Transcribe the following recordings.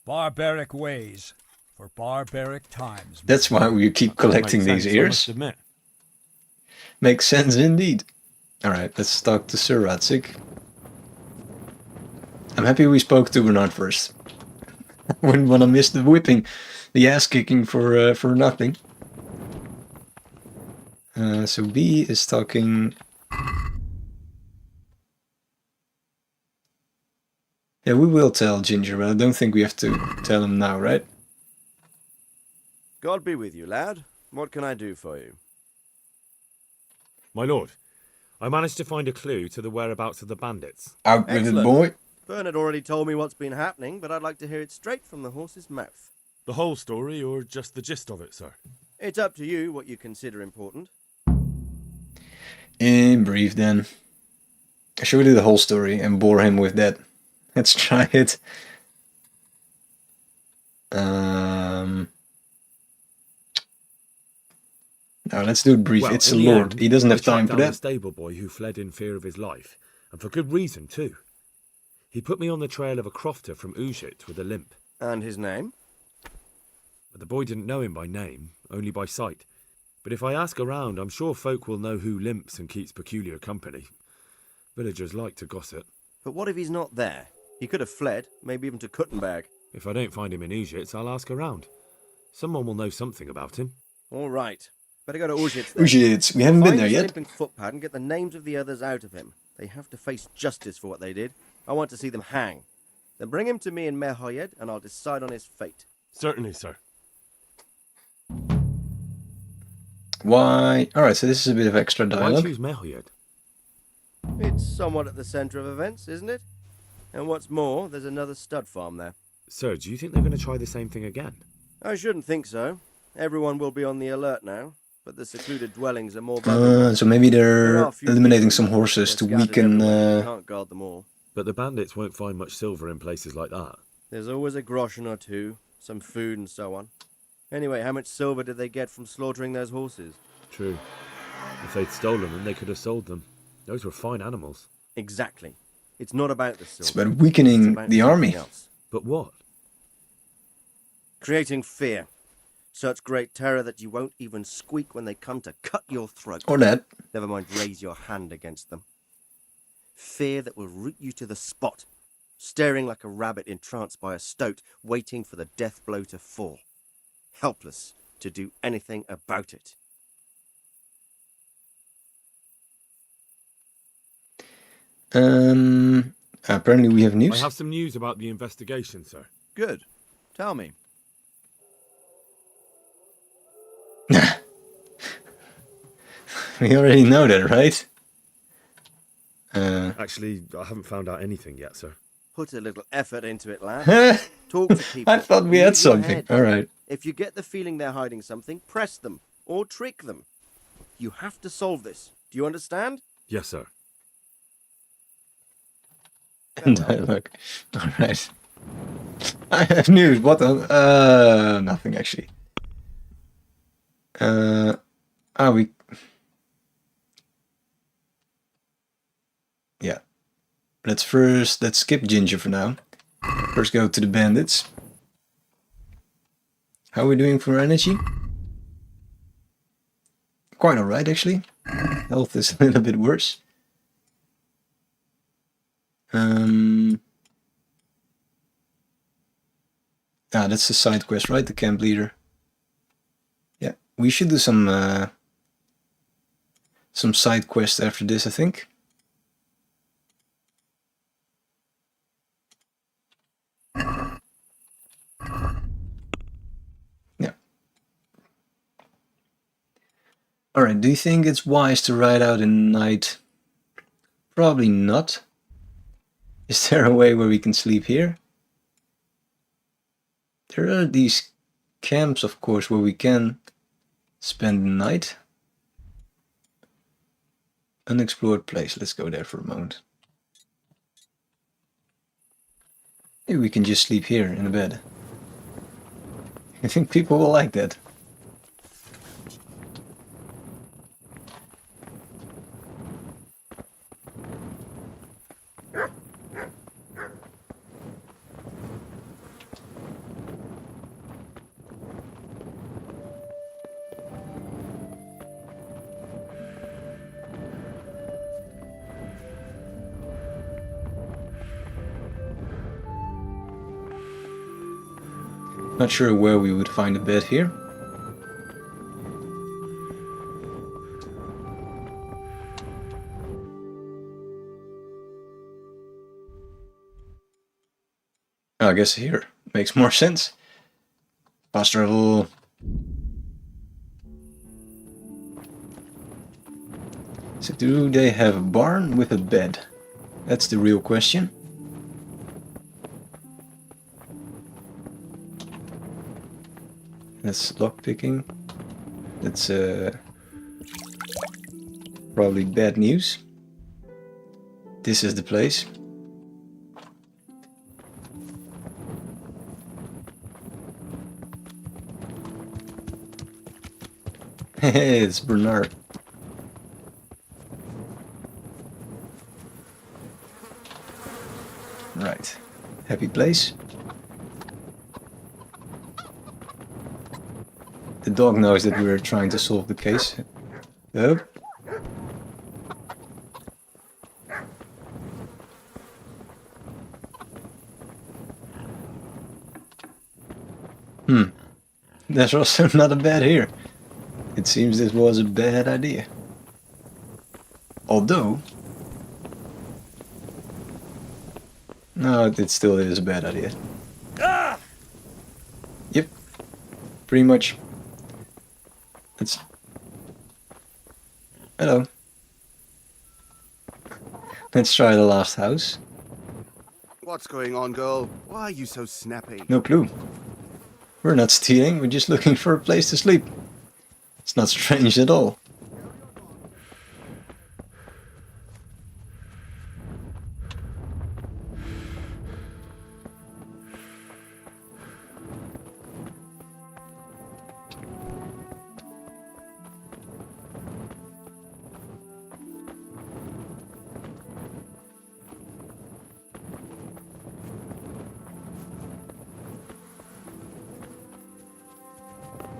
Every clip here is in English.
Barbaric ways for barbaric times. That's why we keep collecting these ears. Makes sense indeed. Alright, let's talk to Sir Radzik. I'm happy we spoke to Bernard first. Wouldn't want to miss the whipping, the ass kicking for nothing. So B is talking. Yeah, we will tell Ginger, but I don't think we have to tell him now, right? God be with you, lad. What can I do for you? My lord, I managed to find a clue to the whereabouts of the bandits. Out with it, Excellent. boy. Bernard already told me what's been happening, but I'd like to hear it straight from the horse's mouth. The whole story, or just the gist of it, sir? It's up to you what you consider important. In brief, then. Should we do the whole story and bore him with that? Let's try it. No, let's do it brief. Well, it's a in the lord. end, He doesn't have we tracked time for down that. The stable boy who fled in fear of his life, and for good reason too. He put me on the trail of a crofter from Ujit with a limp. And his name? But the boy didn't know him by name, only by sight. But if I ask around, I'm sure folk will know who limps and keeps peculiar company. Villagers like to gossip. But what if he's not there? He could have fled, maybe even to Kuttenberg. If I don't find him in Ujit, I'll ask around. Someone will know something about him. All right. Better go to Ujit then. Ujit, we haven't been Find there his yet. limping footpad and get the names of the others out of him. They have to face justice for what they did. I want to see them hang. Then bring him to me in Merhoyed and I'll decide on his fate. Certainly, sir. Why? Alright, so this is a bit of extra Why dialogue. choose Mehoyed? It's somewhat at the centre of events, isn't it? And what's more, there's another stud farm there. Sir, do you think they're going to try the same thing again? I shouldn't think so. Everyone will be on the alert now, but the secluded dwellings are more vulnerable. So maybe There they're are few eliminating people, some horses to they're scattered weaken... everywhere, you can't guard them all. But the bandits won't find much silver in places like that. There's always a groschen or two, some food and so on. Anyway, how much silver did they get from slaughtering those horses? True. If they'd stolen them, they could have sold them. Those were fine animals. Exactly. It's not about the silver. It's about weakening It's about the army. something else. But what? Creating fear. Such great terror that you won't even squeak when they come to cut your throat. Or that. Never mind raise your hand against them. Fear that will root you to the spot, staring like a rabbit entranced by a stoat, waiting for the death blow to fall. Helpless to do anything about it. Apparently we have news. I have some news about the investigation, sir. Good. Tell me. We already know that, right? Actually, I haven't found out anything yet, sir. Put a little effort into it, lad. Talk to people. I thought we Use had your something. head. Alright. If you get the feeling they're hiding something, press them or trick them. You have to solve this. Do you understand? Yes, sir. Dialogue. Alright. I have news. What the? Nothing actually. We... Yeah. Let's skip Ginger for now. First go to the bandits. How are we doing for energy? Quite alright actually. Health is a little bit worse. That's the side quest, right? The camp leader. Yeah, we should do some side quest after this, I think. Yeah. Alright, do you think it's wise to ride out in the night? Probably not. Is there a way where we can sleep here? There are these camps, of course, where we can spend the night. Unexplored place. Let's go there for a moment. Maybe we can just sleep here in the bed. I think people will like that. Not sure where we would find a bed here. I guess here makes more sense. Fast travel. So do they have a barn with a bed? That's the real question. That's lockpicking. That's probably bad news. This is the place. Hey, it's Bernard. Right. Happy place. The dog knows that we're trying to solve the case. Oh. There's also not a bed here. It seems this was a bad idea. Although... no, it still is a bad idea. Yep. Pretty much. Let's... hello. Let's try the last house. What's going on, girl? Why are you so snappy? No clue. We're not stealing, we're just looking for a place to sleep. It's not strange at all.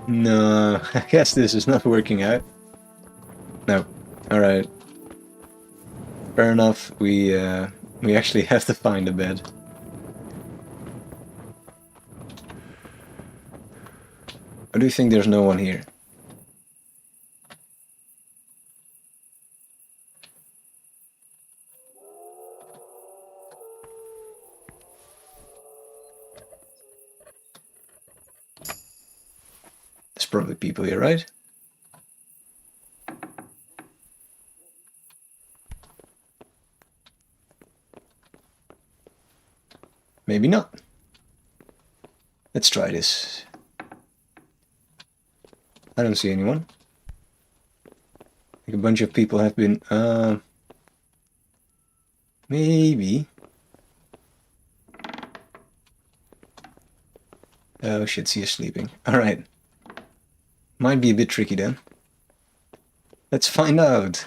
No, I guess this is not working out. No. Alright. Fair enough, we actually have to find a bed. Or do you think there's no one here? There's probably people here, right? Maybe not. Let's try this. I don't see anyone. I think a bunch of people have been... maybe. Oh shit, she is sleeping. Alright. Might be a bit tricky then. Let's find out.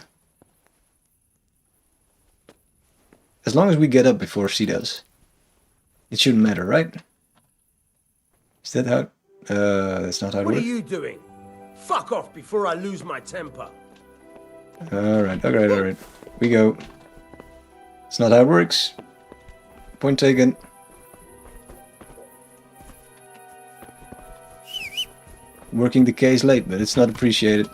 As long as we get up before she does. It shouldn't matter, right? Is that how... that's not how it works. What are you doing? Fuck off before I lose my temper. Alright, alright. We go. It's not how it works. Point taken. Working the case late, but it's not appreciated.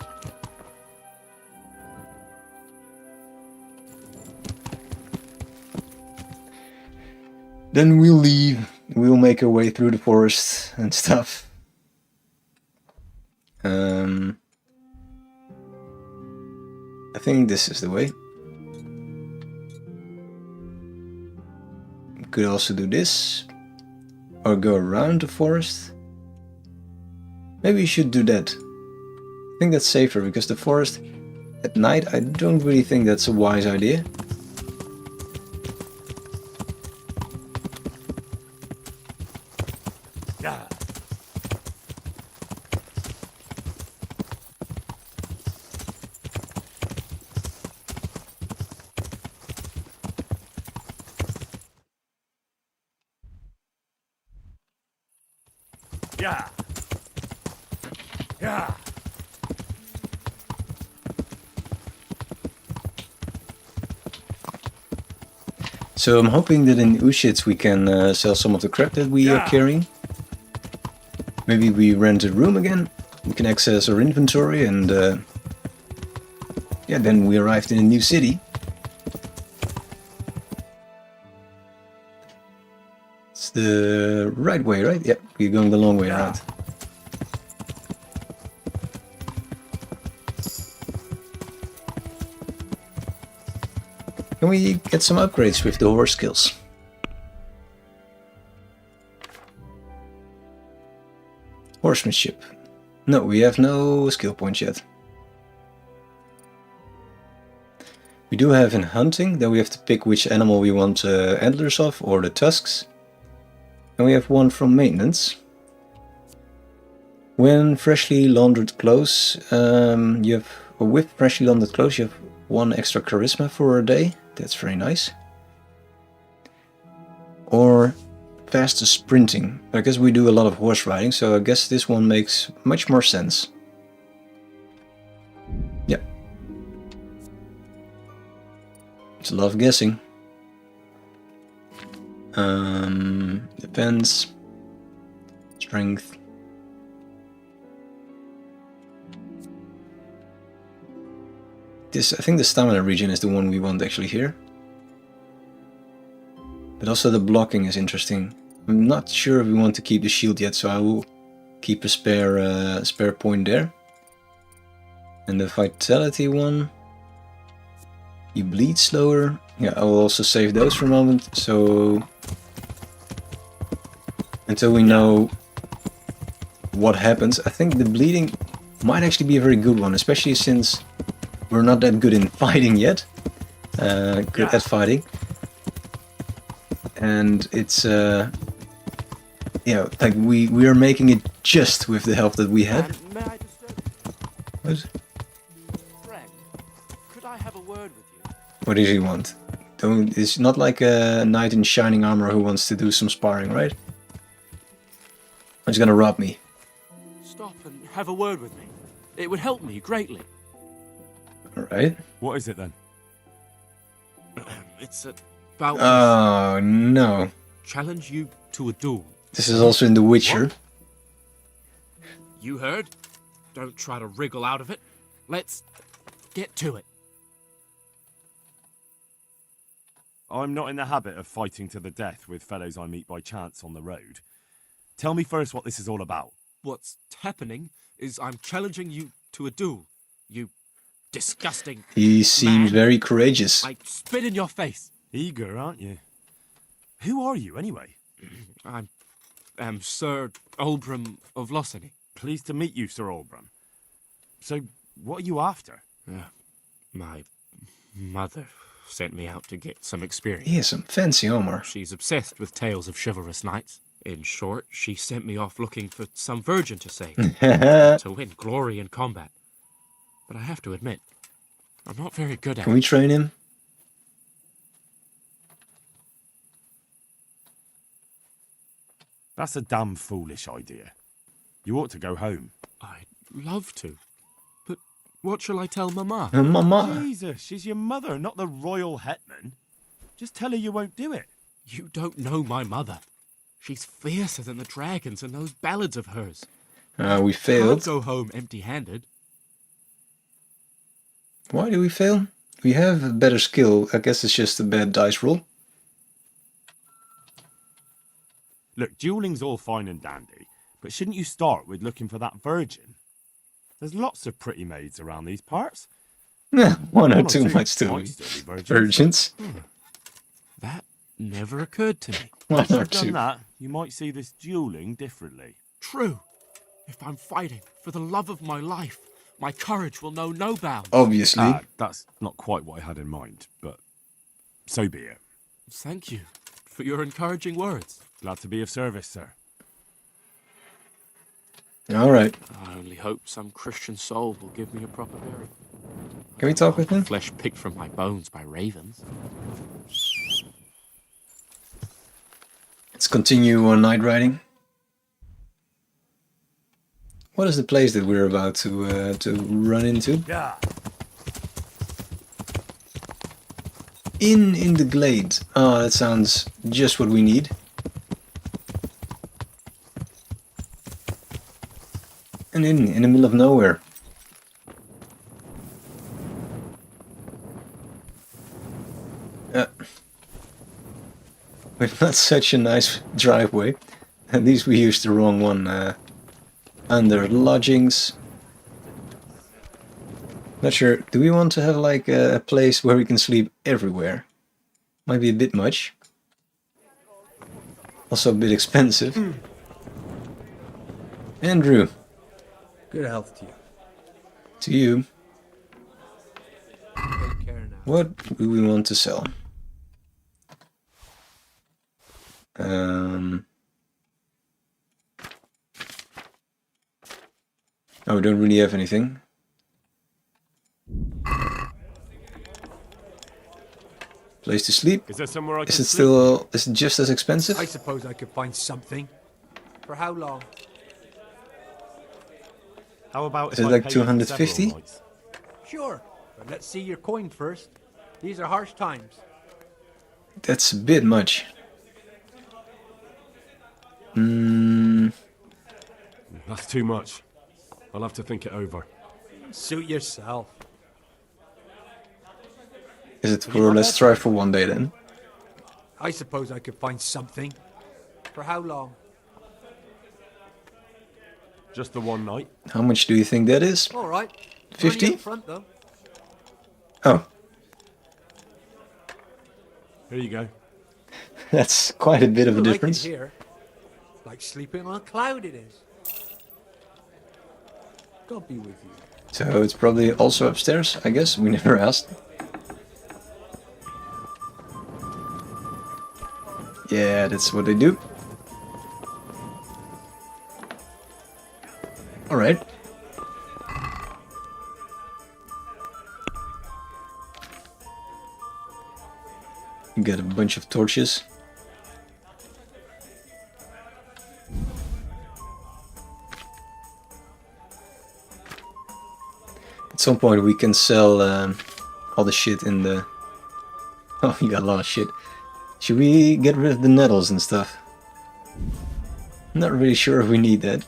Then we'll leave. We'll make our way through the forest and stuff. I think this is the way. We could also do this. Or go around the forest. Maybe we should do that. I think that's safer, because the forest at night, I don't really think that's a wise idea. Yeah. Yeah. Yeah. So I'm hoping that in Ushitz we can sell some of the crap that we are carrying. Maybe we rent a room again. We can access our inventory and yeah, then we arrived in a new city. It's the right way, right? Yeah, we're going the long way around. Can we get some upgrades with the horse skills? Horsemanship. No, we have no skill points yet. We do have in hunting, then we have to pick which animal we want antlers of or the tusks. And we have one from maintenance. When freshly laundered clothes, you have, or with freshly laundered clothes, you have 1 extra charisma for a day. That's very nice. Or faster sprinting. I guess we do a lot of horse riding, so I guess this one makes much more sense. Yeah. It's a lot of guessing. Defense. Strength. I think the stamina region is the one we want actually here. But also the blocking is interesting. I'm not sure if we want to keep the shield yet, so I will keep a spare point there. And the vitality one, you bleed slower. Yeah, I will also save those for a moment. So until we know what happens, I think the bleeding might actually be a very good one, especially since we're not that good in fighting yet. Good at fighting. And it's yeah, like we are making it just with the health that we have. May I disturb you? What? Friend, could I have a word with you? What does he want? It's not like a knight in shining armor who wants to do some sparring, right? He's gonna rob me. Stop and have a word with me. It would help me greatly. Alright. What is it then? It's about Oh no. challenge you to a duel. This is also in The Witcher. What? You heard? Don't try to wriggle out of it. Let's get to it. I'm not in the habit of fighting to the death with fellows I meet by chance on the road. Tell me first what this is all about. What's happening is I'm challenging you to a duel. You disgusting He seems man. very courageous. I spit in your face. Eager, aren't you? Who are you, anyway? I am Sir Oldbram of Lossany. Pleased to meet you, Sir Oldbram. So, what are you after? My mother sent me out to get some experience. He has some fancy armor. She's obsessed with tales of chivalrous knights. In short, she sent me off looking for some virgin to save, to win glory in combat. But I have to admit, I'm not very good at Can we train him? That's a damn foolish idea. You ought to go home. I'd love to. But what shall I tell Mama? Mama. Jesus, she's your mother, not the royal hetman. Just tell her you won't do it. You don't know my mother. She's fiercer than the dragons in those ballads of hers. We Can't failed. go home empty-handed. Why do we fail? We have a better skill. I guess it's just a bad dice roll. Look, dueling's all fine and dandy, but shouldn't you start with looking for that virgin? There's lots of pretty maids around these parts. One or two might still might be still be virgins. That never occurred to me. One Once or you've done two. that, you might see this dueling differently. True. If I'm fighting for the love of my life, my courage will know no bounds. Obviously. That's not quite what I had in mind, but so be it. Thank you for your encouraging words. Glad to be of service, sir. Alright. I only hope some Christian soul will give me a proper burial. Can we talk with him? Flesh picked from my bones by ravens. Let's continue on night riding. What is the place that we're about to run into? Yeah. In the glade. Oh, that sounds just what we need. And in the middle of nowhere. We've not such a nice driveway. At least we used the wrong one. Under lodgings. Not sure. Do we want to have like a place where we can sleep everywhere? Might be a bit much. Also a bit expensive. Andrew. Good health to you. To you. Take care now. What do we want to sell? Oh, we don't really have anything. Place to sleep. Is there somewhere I can Is it sleep? still? Is it just as expensive? I suppose I could find something. For how long? How about Is if it I like pay you for 250? several nights? Sure. But let's see your coin first. These are harsh times. That's a bit much. That's too much. I'll have to think it over. Suit yourself. Is it for let's try for one day then? I suppose I could find something. For how long? Just the one night. How much do you think that is? All right. 50? Money up front, though. Oh, Here you go. that's quite a bit of a You'll like it difference. here. Like sleeping on a cloud it is. God be with you. So it's probably also upstairs, I guess. We never asked. Yeah, that's what they do. Alright. Get a bunch of torches. At some point we can sell all the shit in the... Oh, we got a lot of shit. Should we get rid of the nettles and stuff? Not really sure if we need that.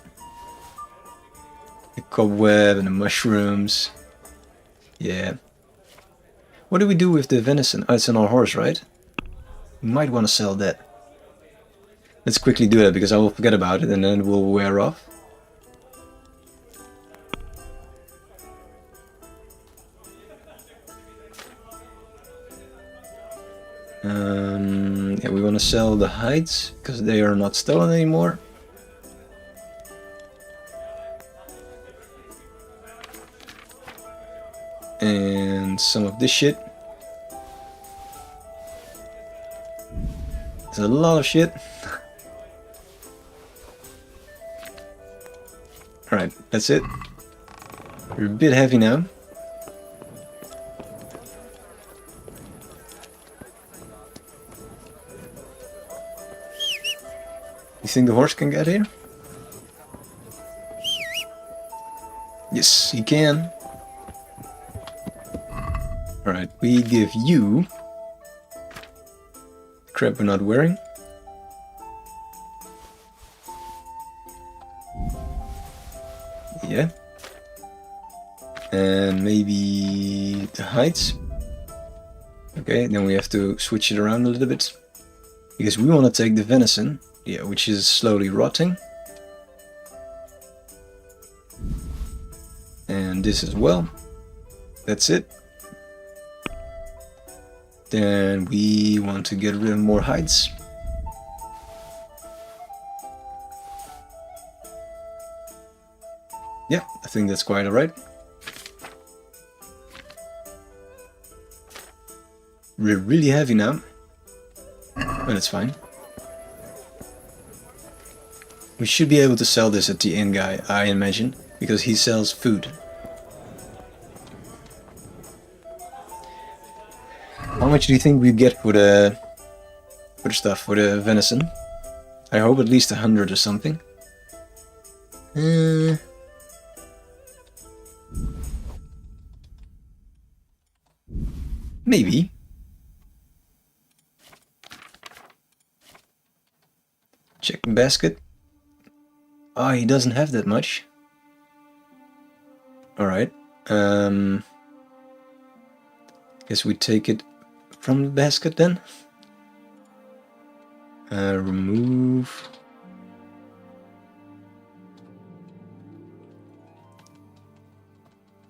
The cobweb and the mushrooms. Yeah. What do we do with the venison? Oh, it's on our horse, right? We might want to sell that. Let's quickly do that because I will forget about it and then it will wear off. Yeah, we want to sell the hides because they are not stolen anymore. And some of this shit. There's a lot of shit. Alright, that's it. We're a bit heavy now. You think the horse can get here? Yes, he can. Alright, we give you crap we're not wearing. Yeah. And maybe the heights. Okay, then we have to switch it around a little bit. Because we want to take the venison, yeah, which is slowly rotting. And this as well. That's it. Then we want to get rid of more hides. Yeah, I think that's quite alright. We're really heavy now. But it's fine. We should be able to sell this at the inn guy, I imagine, because he sells food. How much do you think we get for the stuff, for the venison? I hope at least 100 or something. Maybe. Check the basket. Ah, he doesn't have that much. Alright. Guess we take it from the basket then. Remove.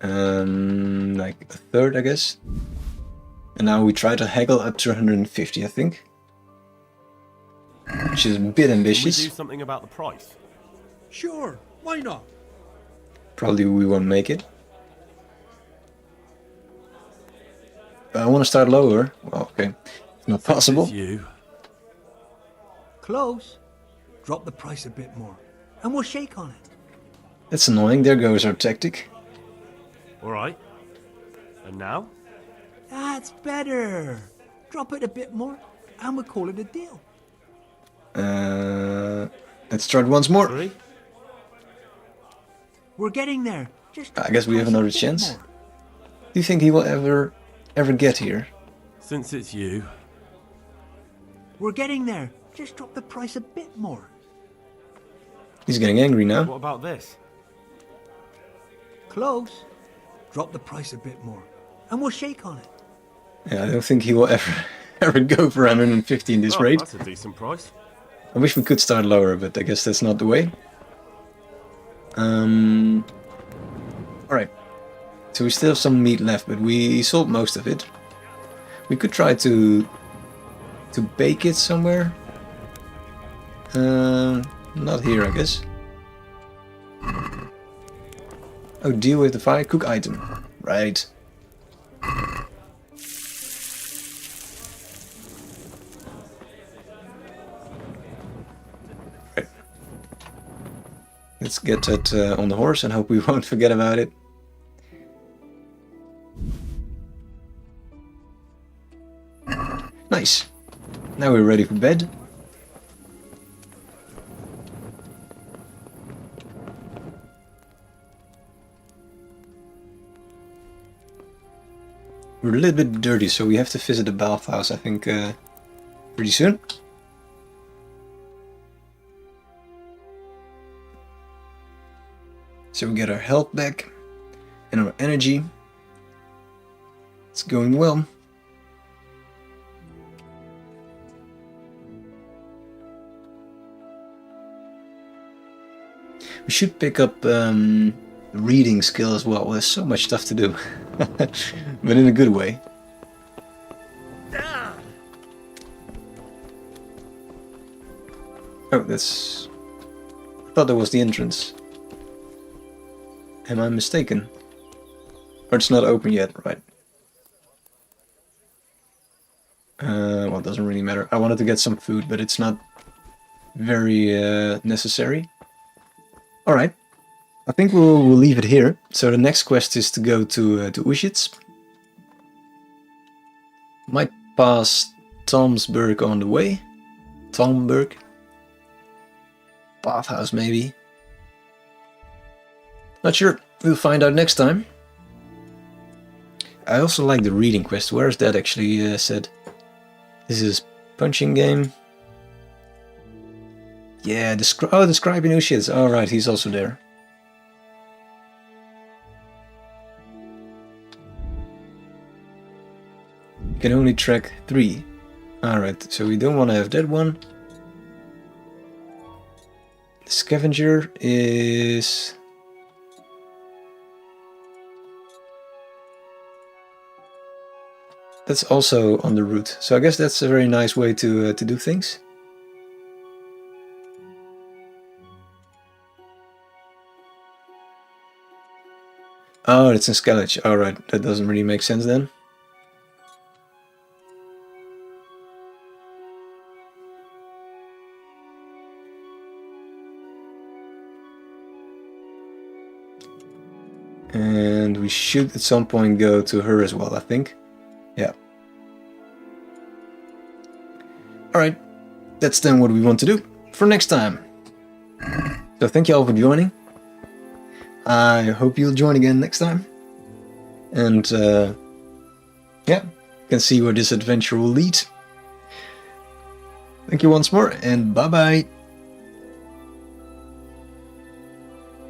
Like a third, I guess. And now we try to haggle up to 150, I think. Which is a bit Can we ambitious. do something about the price? Sure, why not? Probably we won't make it. But I want to start lower. Well, okay. Not possible. It's you. Close. Drop the price a bit more, and we'll shake on it. That's annoying. There goes our tactic. All right. And now? That's better. Drop it a bit more, and we'll call it a deal. Let's try it once more. 3? We're getting there. Just I guess we have price a another bit chance. more. Do you think he will ever get here? Since it's you. We're getting there. Just drop the price a bit more. He's getting angry now. What about this? Close. Drop the price a bit more, and we'll shake on it. Yeah, I don't think he will ever go for 150 in this Oh, rate. that's a decent price. I wish we could start lower, but I guess that's not the way. Alright. So we still have some meat left, but we sold most of it. We could try to bake it somewhere. Not here, I guess. Oh, deal with the fire. Cook item. Right. Right. Let's get that on the horse and hope we won't forget about it. Nice. Now we're ready for bed. We're a little bit dirty, so we have to visit the bathhouse, I think, pretty soon. So we get our health back and our energy. It's going well. We should pick up reading skill as well. There's so much stuff to do. But in a good way. Oh, that's... I thought that was the entrance. Am I mistaken? Or it's not open yet, right? Well, it doesn't really matter. I wanted to get some food, but it's not very necessary. Alright. I think we'll leave it here. So the next quest is to go to Ushitz. Might pass Tomsburg on the way. Tomburg. Bathhouse maybe. Not sure. We'll find out next time. I also like the reading quest. Where is that actually said? This is punching game. Yeah, describing Ushitz. Alright, he's also there. Can only track 3. Alright, so we don't want to have that one. The scavenger is... That's also on the route. So I guess that's a very nice way to do things. Oh, it's in Skalitz. Alright, that doesn't really make sense then. And we should at some point go to her as well, I think. Yeah. Alright, that's then what we want to do for next time. So thank you all for joining. I hope you'll join again next time. And yeah, can see where this adventure will lead. Thank you once more, and bye bye.